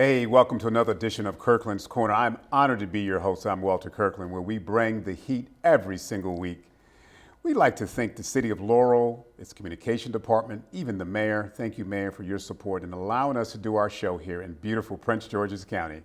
Hey, welcome to another edition of Kirkland's Corner. I'm honored to be your host. I'm Walter Kirkland, where we bring the heat every single week. We'd like to thank the City of Laurel, its communication department, even the mayor. Thank you, Mayor, for your support in allowing us to do our show here in beautiful Prince George's County.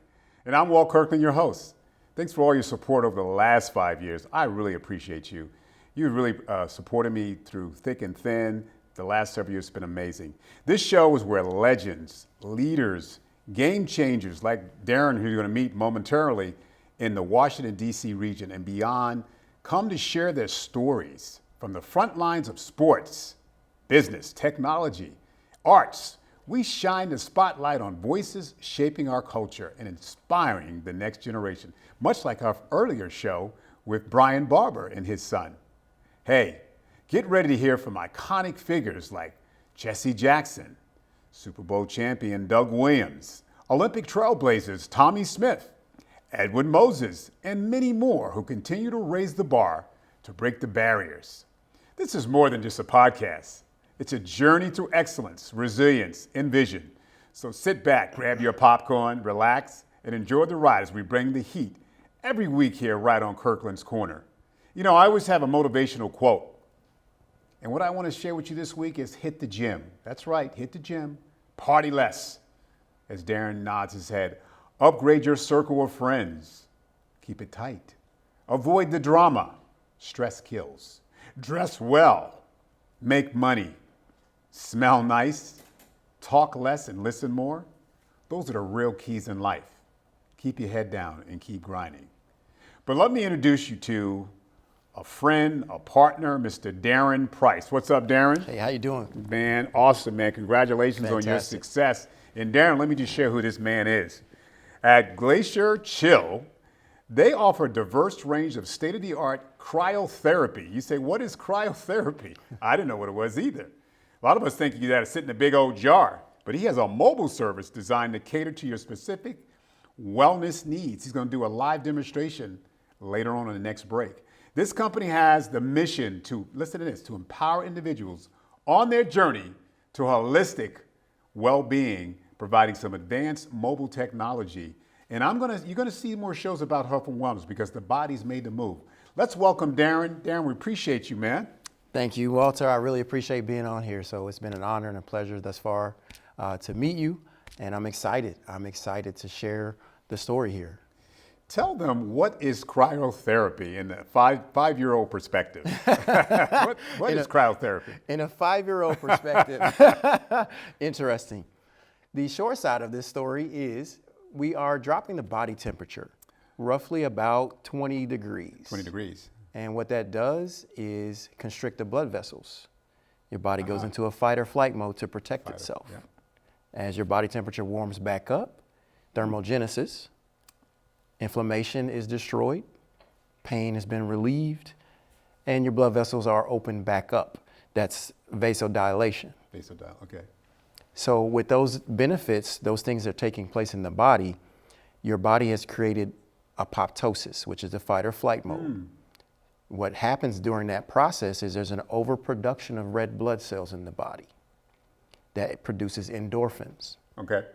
And I'm Walt Kirkland, your host. Thanks for all your support over the last 5 years. I really appreciate you. You've really supported me through thick and thin. The last several years have been amazing. This show is where legends, leaders, game changers like Darren, who you're going to meet momentarily, in the Washington, D.C. region and beyond, come to share their stories from the front lines of sports, business, technology, arts. We shine the spotlight on voices shaping our culture and inspiring the next generation, much like our earlier show with Brian Barber and his son. Hey, get ready to hear from iconic figures like Joyce Jackson, Super Bowl champion Doug Williams, Olympic trailblazers Tommy Smith, Edwin Moses, and many more who continue to raise the bar to break the barriers. This is more than just a podcast. It's a journey through excellence, resilience, and vision. So sit back, grab your popcorn, relax, and enjoy the ride as we bring the heat every week here right on Kirkland's Corner. You know, I always have a motivational quote. And what I want to share with you this week is hit the gym. That's right, hit the gym. Party less. As Darren nods his head, upgrade your circle of friends. Keep it tight. Avoid the drama. Stress kills. Dress well. Make money. Smell nice. Talk less and listen more. Those are the real keys in life. Keep your head down and keep grinding. But let me introduce you to a friend, a partner, Mr. Darren Price. What's up, Darren? Hey, how you doing? Man, awesome, man. Congratulations on your success. And Darren, let me just share who this man is. At Glacier Chill, they offer a diverse range of state-of-the-art cryotherapy. You say, what is cryotherapy? I didn't know what it was either. A lot of us think you got to sit in a big old jar, but he has a mobile service designed to cater to your specific wellness needs. He's going to do a live demonstration later on in the next break. This company has the mission to, listen to this, to empower individuals on their journey to holistic well-being, providing some advanced mobile technology. And you're gonna see more shows about health and wellness because the body's made to move. Let's welcome Darren. Darren, we appreciate you, man. Thank you, Walter. I really appreciate being on here. So it's been an honor and a pleasure thus far to meet you. And I'm excited. I'm excited to share the story here. Tell them, what is cryotherapy in the five-year-old perspective? what is cryotherapy? In a 5-year-old perspective, interesting. The short side of this story is we are dropping the body temperature roughly about 20 degrees. 20 degrees. And what that does is constrict the blood vessels. Your body goes into a fight or flight mode to protect itself. Yeah. As your body temperature warms back up, thermogenesis, inflammation is destroyed, pain has been relieved, and your blood vessels are opened back up. That's vasodilation. Okay. So with those benefits, those things that are taking place in the body, your body has created apoptosis, which is the fight or flight mode. What happens during that process is there's an overproduction of red blood cells in the body that produces endorphins. Okay.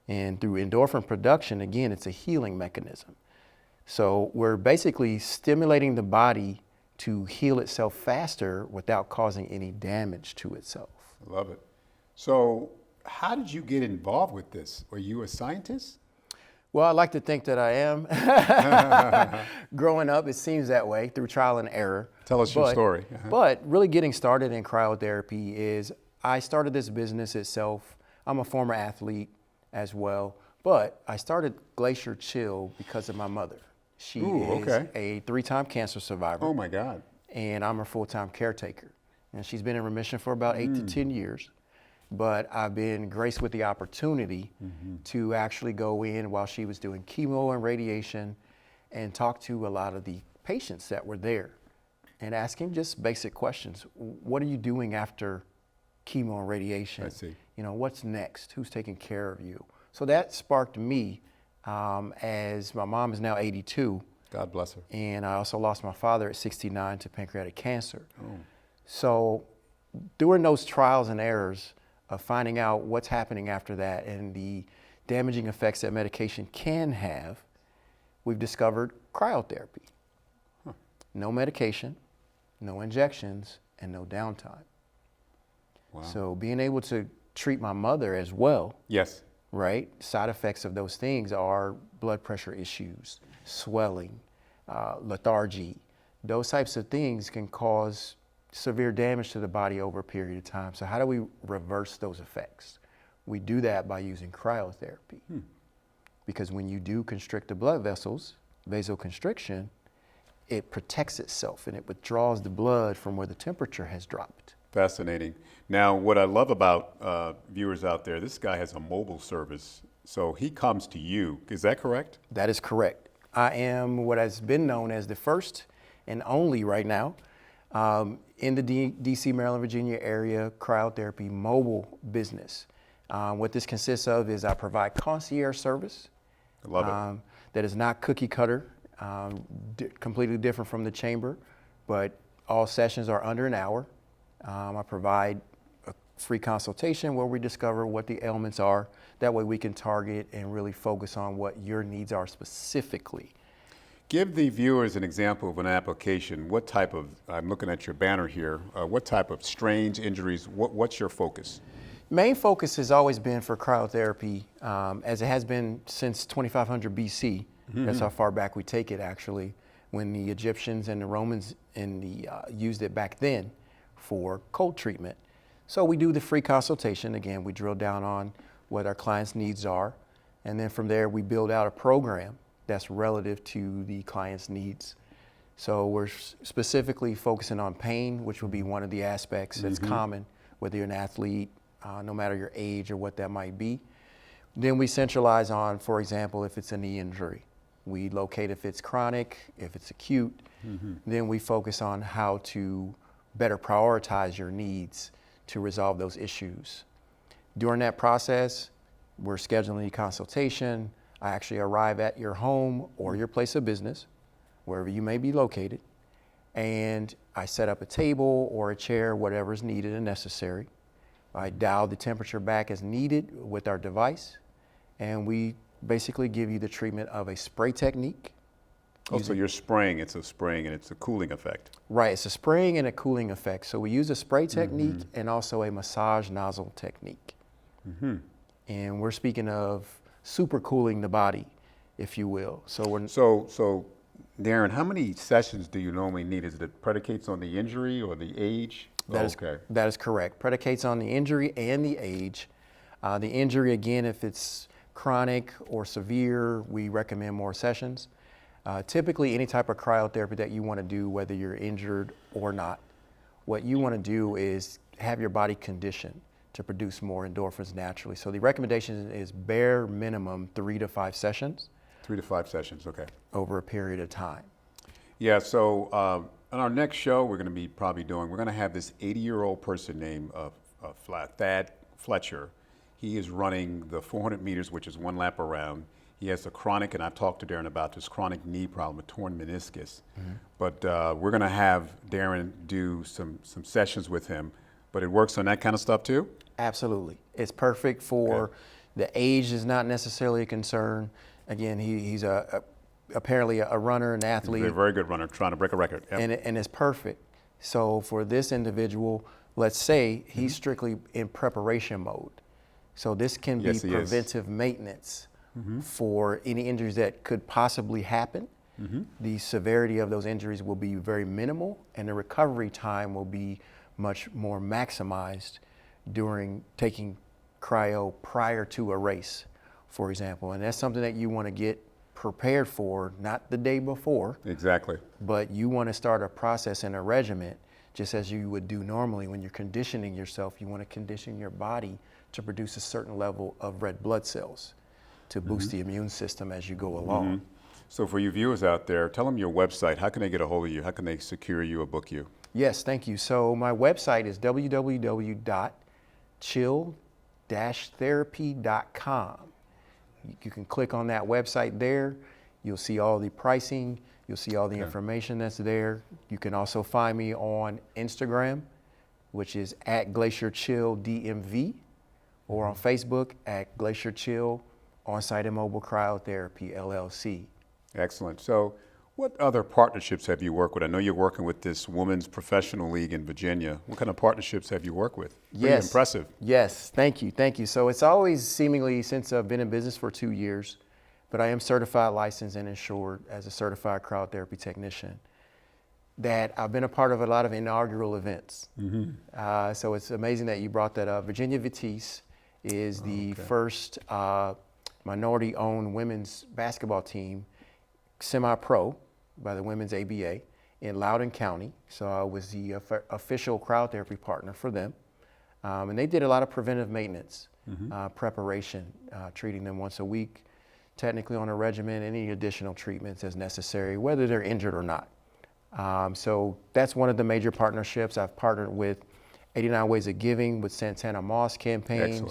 And through endorphin production, again, it's a healing mechanism. So we're basically stimulating the body to heal itself faster without causing any damage to itself. I love it. So how did you get involved with this? Were you a scientist? Well, I like to think that I am. Growing up, it seems that way through trial and error. Tell us your story. But really getting started in cryotherapy is I started this business itself. I'm a former athlete as well, but I started Glacier Chill because of my mother. She is a 3-time cancer survivor. Oh my God. And I'm her full-time caretaker. And she's been in remission for about 8 to 10 years. But I've been graced with the opportunity to actually go in while she was doing chemo and radiation and talk to a lot of the patients that were there and asking just basic questions. What are you doing after chemo and radiation? I see. You know, what's next? Who's taking care of you? So that sparked me as my mom is now 82. God bless her. And I also lost my father at 69 to pancreatic cancer. Oh. So during those trials and errors of finding out what's happening after that and the damaging effects that medication can have, we've discovered cryotherapy. No medication, no injections, and no downtime. Wow. So being able to treat my mother as well, Yes. right? Side effects of those things are blood pressure issues, swelling, lethargy. Those types of things can cause severe damage to the body over a period of time. So how do we reverse those effects? We do that by using cryotherapy. Because when you do constrict the blood vessels, vasoconstriction, it protects itself and it withdraws the blood from where the temperature has dropped. Fascinating. Now, what I love about viewers out there, this guy has a mobile service, so he comes to you. Is that correct? That is correct. I am what has been known as the first and only right now in the DC, Maryland, Virginia area cryotherapy mobile business. What this consists of is I provide concierge service. I love it. That is not cookie cutter, completely different from the chamber, but all sessions are under an hour. I provide a free consultation where we discover what the ailments are. That way we can target and really focus on what your needs are specifically. Give the viewers an example of an application. What type of, I'm looking at your banner here, what type of strains, injuries, what's your focus? Main focus has always been for cryotherapy, as it has been since 2500 BC. That's how far back we take it, actually, when the Egyptians and the Romans used it back then for cold treatment. So we do the free consultation. Again, we drill down on what our clients' needs are, and then from there we build out a program that's relative to the client's needs. So we're specifically focusing on pain, which will be one of the aspects that's common, whether you're an athlete, no matter your age or what that might be. Then we centralize on, for example, if it's a knee injury. We locate if it's chronic, if it's acute. Then we focus on how to better prioritize your needs to resolve those issues. During that process, we're scheduling a consultation. I actually arrive at your home or your place of business, wherever you may be located, and I set up a table or a chair, whatever is needed and necessary. I dial the temperature back as needed with our device, and we basically give you the treatment of a spray technique. Oh, so you're spraying, it's a spraying and it's a cooling effect. Right, it's a spraying and a cooling effect. So we use a spray technique and also a massage nozzle technique. And we're speaking of super cooling the body, if you will. So Darren, how many sessions do you normally need? Is it predicates on the injury or the age? That is correct. Predicates on the injury and the age. The injury, again, if it's chronic or severe, we recommend more sessions. Typically, any type of cryotherapy that you want to do, whether you're injured or not, what you want to do is have your body conditioned to produce more endorphins naturally. So the recommendation is bare minimum 3 to 5 sessions. 3 to 5 sessions, okay. Over a period of time. Yeah, so on our next show, we're going to have this 80-year-old person named Thad Fletcher. He is running the 400 meters, which is 1 lap around. He has a chronic, and I've talked to Darren about this chronic knee problem, a torn meniscus. But we're going to have Darren do some sessions with him. But it works on that kind of stuff too? Absolutely. It's perfect for the age is not necessarily a concern. Again, he's apparently a runner, an athlete. He's a very good runner, trying to break a record. Yep. And it's perfect. So for this individual, let's say he's strictly in preparation mode. So this can be preventive maintenance for any injuries that could possibly happen. The severity of those injuries will be very minimal, and the recovery time will be much more maximized during taking cryo prior to a race, for example. And that's something that you want to get prepared for, not the day before. Exactly. But you want to start a process and a regimen just as you would do normally when you're conditioning yourself. You want to condition your body to produce a certain level of red blood cells to boost the immune system as you go along. So for you viewers out there, tell them your website. How can they get a hold of you? How can they secure you or book you? Yes, thank you. So my website is www.chill-therapy.com. You can click on that website there. You'll see all the pricing. You'll see all the information that's there. You can also find me on Instagram, which is at Glacier Chill DMV, or on Facebook at Glacier Chill On-Site and Mobile Cryotherapy, LLC. Excellent. So what other partnerships have you worked with? I know you're working with this Women's Professional League in Virginia. What kind of partnerships have you worked with? Pretty Yes. impressive. Yes, thank you, thank you. So it's always seemingly, since I've been in business for 2 years, but I am certified, licensed, and insured as a certified cryotherapy technician, that I've been a part of a lot of inaugural events. So it's amazing that you brought that up. Virginia Vitesse is the first minority-owned women's basketball team, semi-pro by the Women's ABA in Loudoun County. So I was the official cryotherapy partner for them. And they did a lot of preventive maintenance, preparation, treating them once a week, technically on a regimen, any additional treatments as necessary, whether they're injured or not. So that's one of the major partnerships. I've partnered with 89 Ways of Giving with Santana Moss campaigns.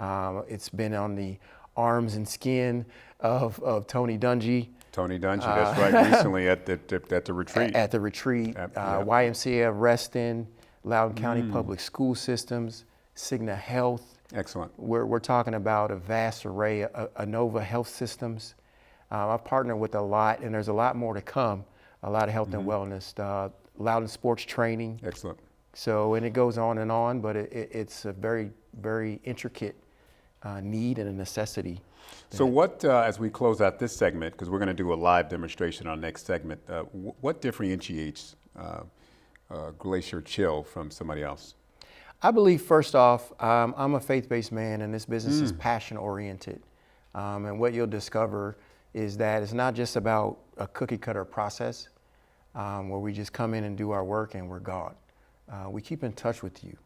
Excellent. It's been on the arms and skin of Tony Dungy. Tony Dungy, that's right, recently at the retreat. At the retreat, YMCA of Reston, Loudoun County Public School Systems, Cigna Health. Excellent. We're talking about a vast array of Inova Health Systems. I've partnered with a lot, and there's a lot more to come. A lot of health and wellness, Loudoun Sports Training. Excellent. So, and it goes on, but it's a very, very intricate need and a necessity. So what, as we close out this segment, because we're going to do a live demonstration on next segment, what differentiates Glacier Chill from somebody else? I believe, first off, I'm a faith-based man, and this business is passion-oriented. And what you'll discover is that it's not just about a cookie-cutter process where we just come in and do our work and we're gone. We keep in touch with you.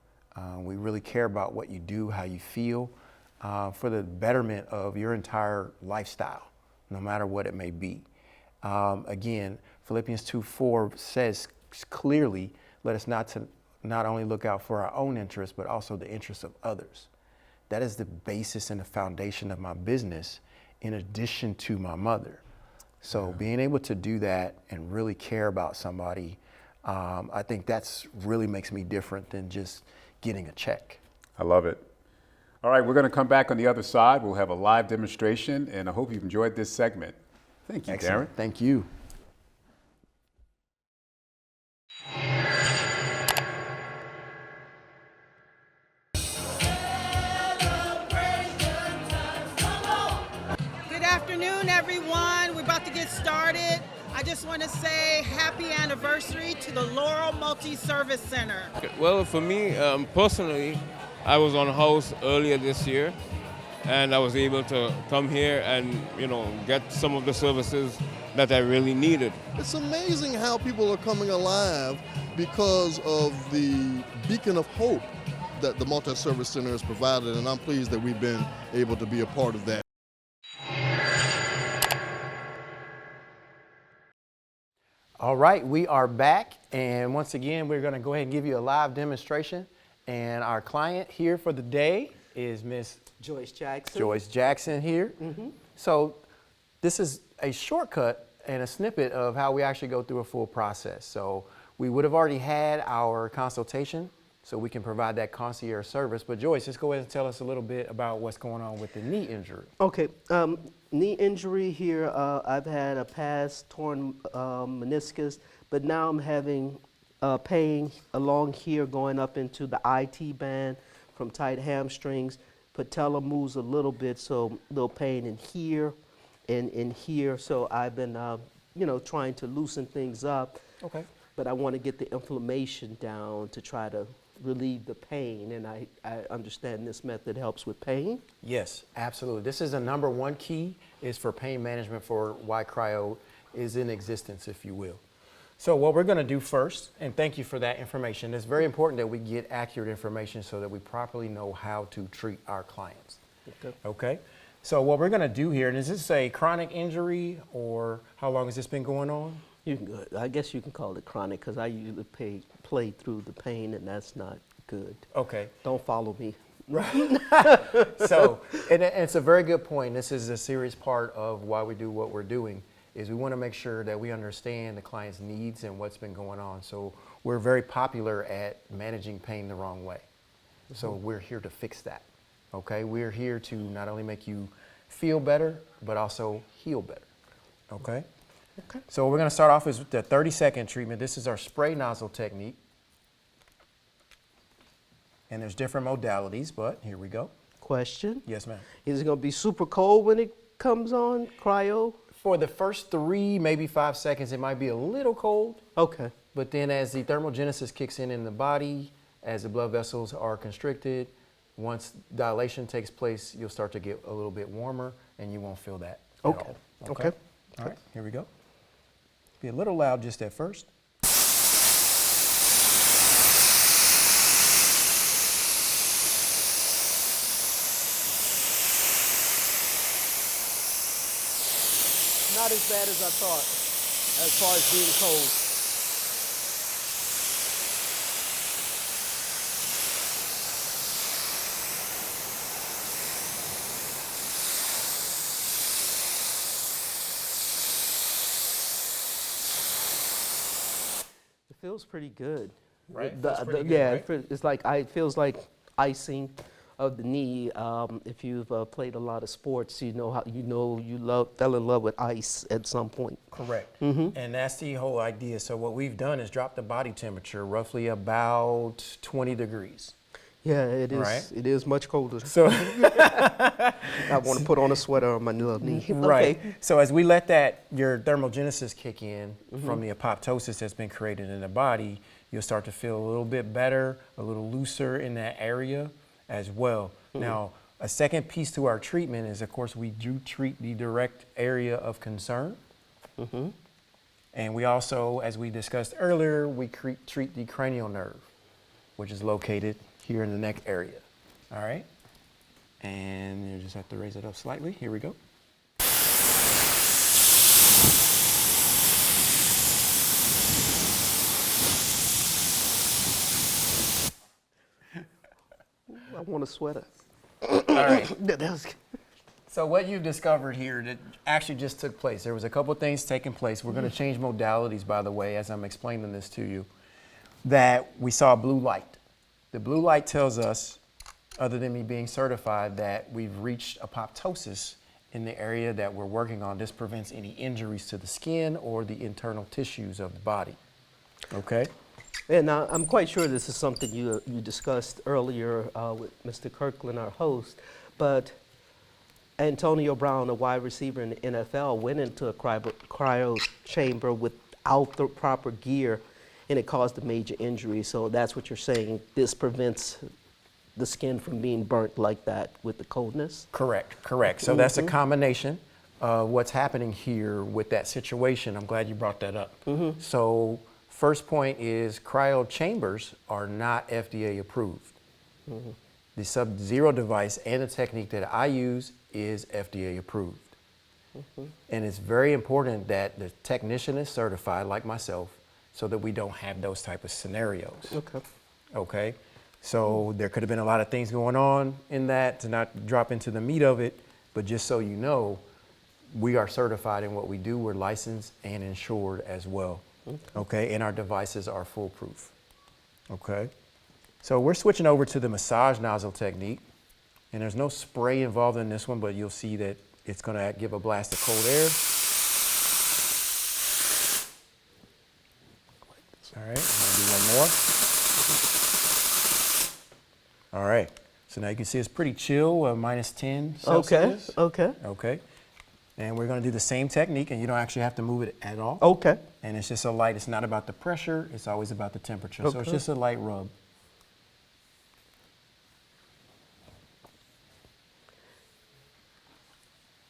We really care about what you do, how you feel, for the betterment of your entire lifestyle, no matter what it may be. Again, Philippians 2:4 says clearly, let us not only look out for our own interests, but also the interests of others. That is the basis and the foundation of my business, in addition to my mother. So being able to do that and really care about somebody, I think that's really makes me different than just getting a check. I love it. All right, we're going to come back on the other side. We'll have a live demonstration, and I hope you've enjoyed this segment. Thank you, Excellent. Darren. Thank you. Good afternoon, everyone. We're about to get started. I just want to say happy anniversary to the Laurel Multi-Service Center. Well, for me, personally, I was on house earlier this year, and I was able to come here and, get some of the services that I really needed. It's amazing how people are coming alive because of the beacon of hope that the Multi-Service Center has provided, and I'm pleased that we've been able to be a part of that. All right, we are back, and once again, we're going to go ahead and give you a live demonstration. And our client here for the day is Miss Joyce Jackson. Joyce Jackson here. So this is a shortcut and a snippet of how we actually go through a full process. So we would have already had our consultation, so we can provide that concierge service. But Joyce, just go ahead and tell us a little bit about what's going on with the knee injury. Okay, knee injury here. I've had a past torn meniscus, but now I'm having pain along here going up into the IT band from tight hamstrings. Patella moves a little bit, so a little pain in here and in here. So I've been, trying to loosen things up. Okay. But I want to get the inflammation down to try to relieve the pain, and I understand this method helps with pain. Yes, absolutely. This is the number one key is for pain management for why cryo is in existence, if you will. So what we're going to do first, and thank you for that information, it's very important that we get accurate information so that we properly know how to treat our clients. Okay? So what we're going to do here, and is this a chronic injury, or how long has this been going on? I guess you can call it chronic, because I usually play through the pain, and that's not good. Okay. Don't follow me. So, and it's a very good point. This is a serious part of why we do what we're doing, is we want to make sure that we understand the client's needs and what's been going on. So we're very popular at managing pain the wrong way. So we're here to fix that. Okay, we're here to not only make you feel better, but also heal better. Okay? Okay. So we're going to start off with the 30-second treatment. This is our spray nozzle technique. And there's different modalities, but here we go. Question. Yes, ma'am. Is it going to be super cold when it comes on, cryo? For the first 3, maybe 5 seconds, it might be a little cold. Okay. But then as the thermogenesis kicks in the body, as the blood vessels are constricted, once dilation takes place, you'll start to get a little bit warmer and you won't feel that at Okay. all. Okay. All right, here we go. Be a little loud just at first. Not as bad as I thought, as far as being cold. It feels pretty good. Right? The- Feels pretty the- good, yeah, right? it's like it feels like icing of the knee. If you've played a lot of sports, you know fell in love with ice at some point. Correct. And that's the whole idea. So what we've done is drop the body temperature roughly about 20 degrees. Yeah, it is. Right. It is much colder. So I want to put on a sweater on my little knee. right. Okay. So as we let your thermogenesis kick in from the apoptosis that's been created in the body, you'll start to feel a little bit better, a little looser in that area as well. Now, a second piece to our treatment is, of course, we do treat the direct area of concern. And we also, as we discussed earlier, we treat the cranial nerve, which is located here in the neck area. All right? And you just have to raise it up slightly. Here we go. I want a sweater. All right. That was, So what you've discovered here that actually just took place, there was a couple of things taking place. We're going to change modalities, by the way, as I'm explaining this to you, that we saw blue light. The blue light tells us, other than me being certified, that we've reached apoptosis in the area that we're working on. This prevents any injuries to the skin or the internal tissues of the body. Okay? and I'm quite sure this is something you discussed earlier with Mr. Kirkland, our host, but Antonio Brown, a wide receiver in the NFL, went into a cryo chamber without the proper gear, and it caused a major injury. So that's what you're saying. This prevents the skin from being burnt like that with the coldness? Correct, correct. So that's a combination of what's happening here with that situation. I'm glad you brought that up. So first point is cryo chambers are not FDA approved. The Sub-Zero device and the technique that I use is FDA approved. And it's very important that the technician is certified like myself so that we don't have those type of scenarios. Okay. Okay? So there could have been a lot of things going on in that, to not drop into the meat of it, but just so you know, we are certified in what we do. We're licensed and insured as well. Okay? And our devices are foolproof. Okay? So we're switching over to the massage nozzle technique. And there's no spray involved in this one, but you'll see that it's going to give a blast of cold air. All right, I'm going to do one more. All right, so now you can see it's pretty chill, minus 10 Celsius. Okay. Okay. And we're going to do the same technique, and you don't actually have to move it at all. Okay. And it's just a light, it's not about the pressure, it's always about the temperature. So it's Okay. just a light rub.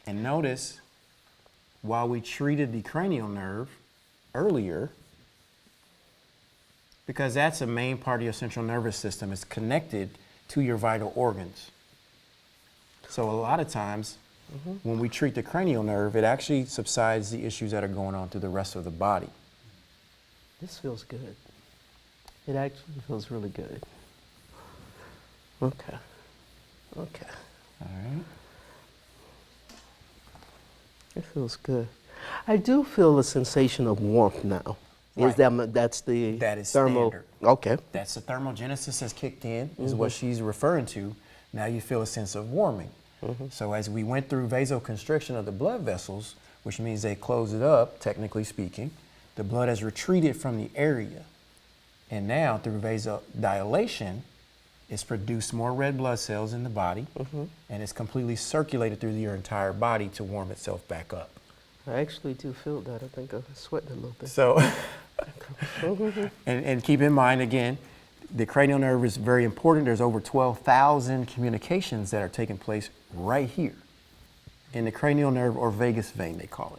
And notice, while we treated the cranial nerve earlier, because that's a main part of your central nervous system, it's connected to your vital organs. So a lot of times, when we treat the cranial nerve, it actually subsides the issues that are going on through the rest of the body. This feels good. It actually feels really good. Okay. Okay. All right. It feels good. I do feel a sensation of warmth now. Right. That's the That is thermal? standard. Okay. That's the thermogenesis has kicked in, is what she's referring to. Now you feel a sense of warming. So as we went through vasoconstriction of the blood vessels, which means they close it up, technically speaking, the blood has retreated from the area. And now through vasodilation, it's produced more red blood cells in the body, and it's completely circulated through your entire body to warm itself back up. I actually do feel that. I think I'm sweating a little bit. So, and keep in mind again, the cranial nerve is very important. There's over 12,000 communications that are taking place right here in the cranial nerve, or vagus vein, they call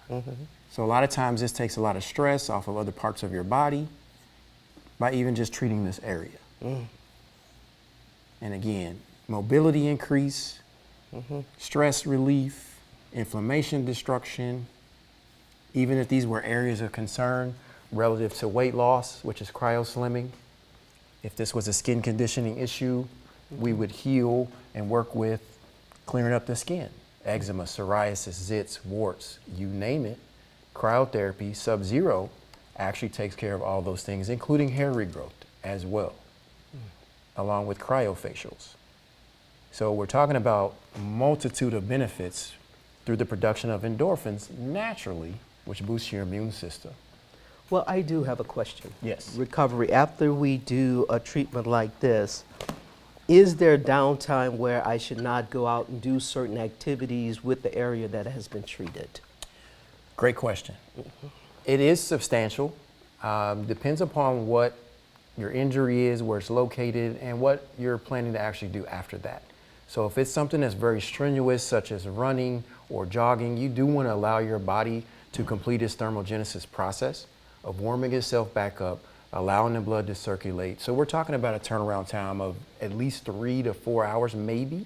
it. So a lot of times this takes a lot of stress off of other parts of your body by even just treating this area. And again, mobility increase, stress relief, inflammation destruction. Even if these were areas of concern relative to weight loss, which is cryoslimming, if this was a skin conditioning issue, we would heal and work with clearing up the skin. Eczema, psoriasis, zits, warts, you name it. Cryotherapy, Sub-Zero, actually takes care of all those things, including hair regrowth as well, along with cryofacials. So we're talking about a multitude of benefits through the production of endorphins naturally, which boosts your immune system. Well, I do have a question. Yes. Recovery, after we do a treatment like this, is there downtime where I should not go out and do certain activities with the area that has been treated? Great question. It is substantial. Depends upon what your injury is, where it's located, and what you're planning to actually do after that. So if it's something that's very strenuous, such as running or jogging, you do want to allow your body to complete its thermogenesis process of warming itself back up, allowing the blood to circulate. So we're talking about a turnaround time of at least 3 to 4 hours, maybe,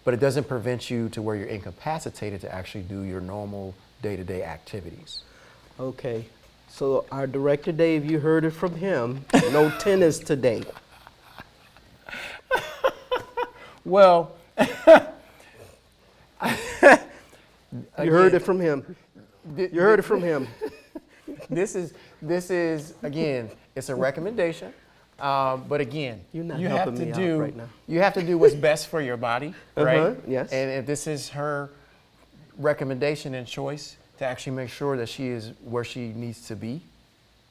but it doesn't prevent you to where you're incapacitated to actually do your normal day-to-day activities. Okay, so our director Dave, you heard it from him. No tennis today. Well, You heard it from him. You heard it from him. This is again, it's a recommendation, but again, You're not you have helping to me out do right now. you have to do what's best for your body, right? Yes. And if this is her recommendation and choice to actually make sure that she is where she needs to be,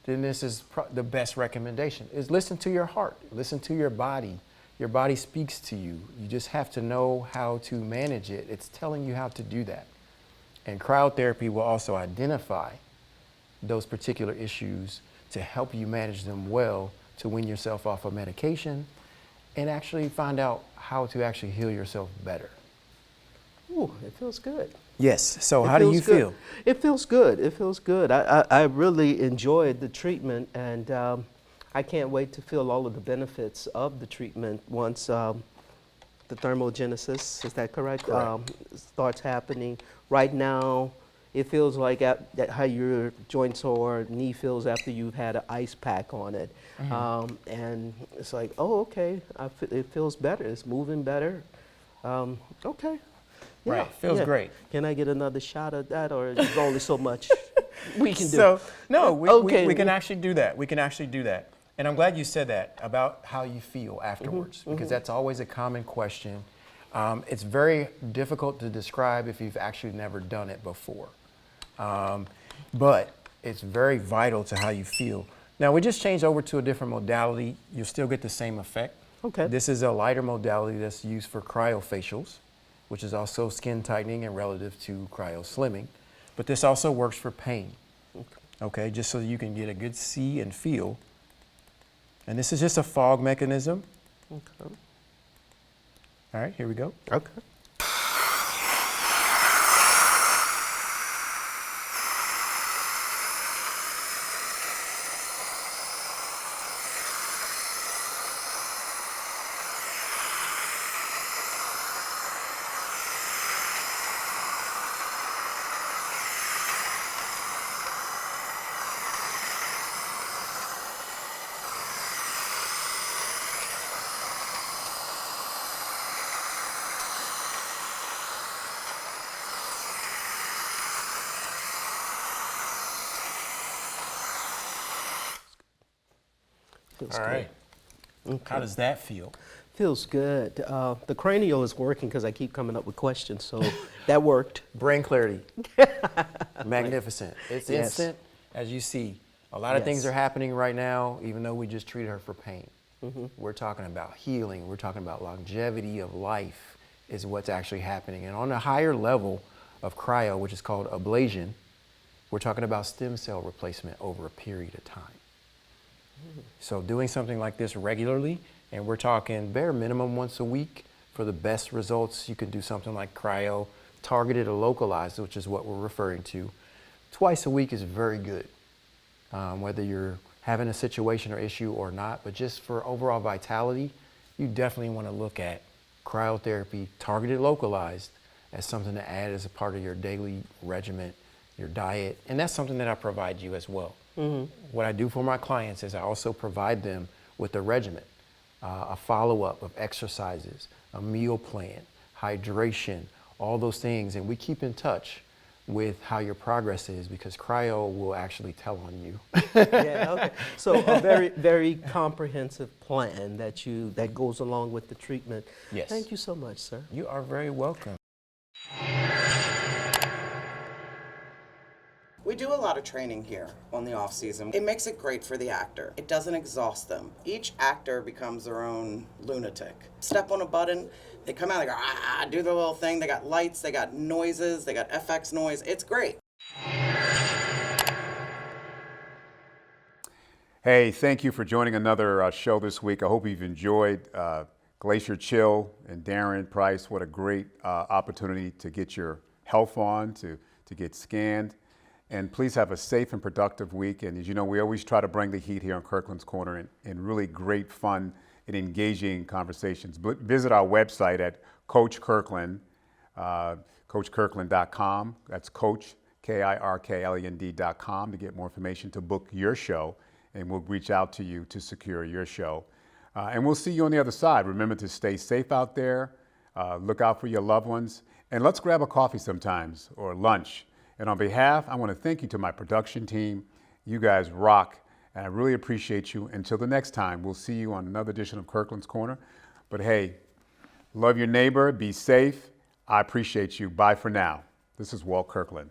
then this is the best recommendation. Is listen to your heart, listen to your body. Your body speaks to you. You just have to know how to manage it. It's telling you how to do that. And cryotherapy will also identify those particular issues to help you manage them well, to wean yourself off of medication and actually find out how to actually heal yourself better. Ooh, it feels good. Yes. So It how do feels you good. feel? It feels good. It feels good. I really enjoyed the treatment, and I can't wait to feel all of the benefits of the treatment once the thermogenesis, is that correct? Correct. Starts happening. Right now, it feels like how your joints or knee feels after you've had an ice pack on it. And it's like, oh, okay, it feels better. It's moving better. Okay. Yeah, Right, feels great. Can I get another shot of that, or is only so much we can do? So, no, we Okay. can actually do that. We can actually do that. And I'm glad you said that about how you feel afterwards, because that's always a common question. It's very difficult to describe if you've actually never done it before. But it's very vital to how you feel. Now, we just changed over to a different modality. You'll still get the same effect. Okay. This is a lighter modality that's used for cryofacials, which is also skin tightening and relative to cryoslimming. But this also works for pain. Okay, just so you can get a good see and feel. And this is just a fog mechanism. Okay. All right, here we go. Okay. Feels All good. right. Okay. How does that feel? Feels good. The cranial is working because I keep coming up with questions, so that worked. Brain clarity. Magnificent. It's Yes. instant, as you see. A lot of things Yes. are happening right now, even though we just treated her for pain. We're talking about healing. We're talking about longevity of life is what's actually happening. And on a higher level of cryo, which is called ablation, we're talking about stem cell replacement over a period of time. So doing something like this regularly, and we're talking bare minimum once a week for the best results, you can do something like cryo, targeted or localized, which is what we're referring to. Twice a week is very good, whether you're having a situation or issue or not, but just for overall vitality, you definitely want to look at cryotherapy, targeted localized, as something to add as a part of your daily regimen, your diet, and that's something that I provide you as well. What I do for my clients is I also provide them with a regimen, a follow-up of exercises, a meal plan, hydration, all those things, and we keep in touch with how your progress is because cryo will actually tell on you. Yeah, okay. So a very, very comprehensive plan that goes along with the treatment. Yes. Thank you so much, sir. You are very welcome. We do a lot of training here on the off season. It makes it great for the actor. It doesn't exhaust them. Each actor becomes their own lunatic. Step on a button, they come out, they go, do their little thing. They got lights, they got noises, they got FX noise. It's great. Hey, thank you for joining another show this week. I hope you've enjoyed Glacier Chill and Darren Price. What a great opportunity to get your health on, to get scanned. And please have a safe and productive week. And as you know, we always try to bring the heat here on Kirkland's Corner in really great fun and engaging conversations. Visit our website at Coach Kirkland, CoachKirkland.com. That's Coach, KIRKLEND.com to get more information to book your show. And we'll reach out to you to secure your show. And we'll see you on the other side. Remember to stay safe out there. Look out for your loved ones. And let's grab a coffee sometimes or lunch. And on behalf, I want to thank you to my production team. You guys rock, and I really appreciate you. Until the next time, we'll see you on another edition of Kirkland's Corner. But hey, love your neighbor, be safe. I appreciate you. Bye for now. This is Walt Kirkland.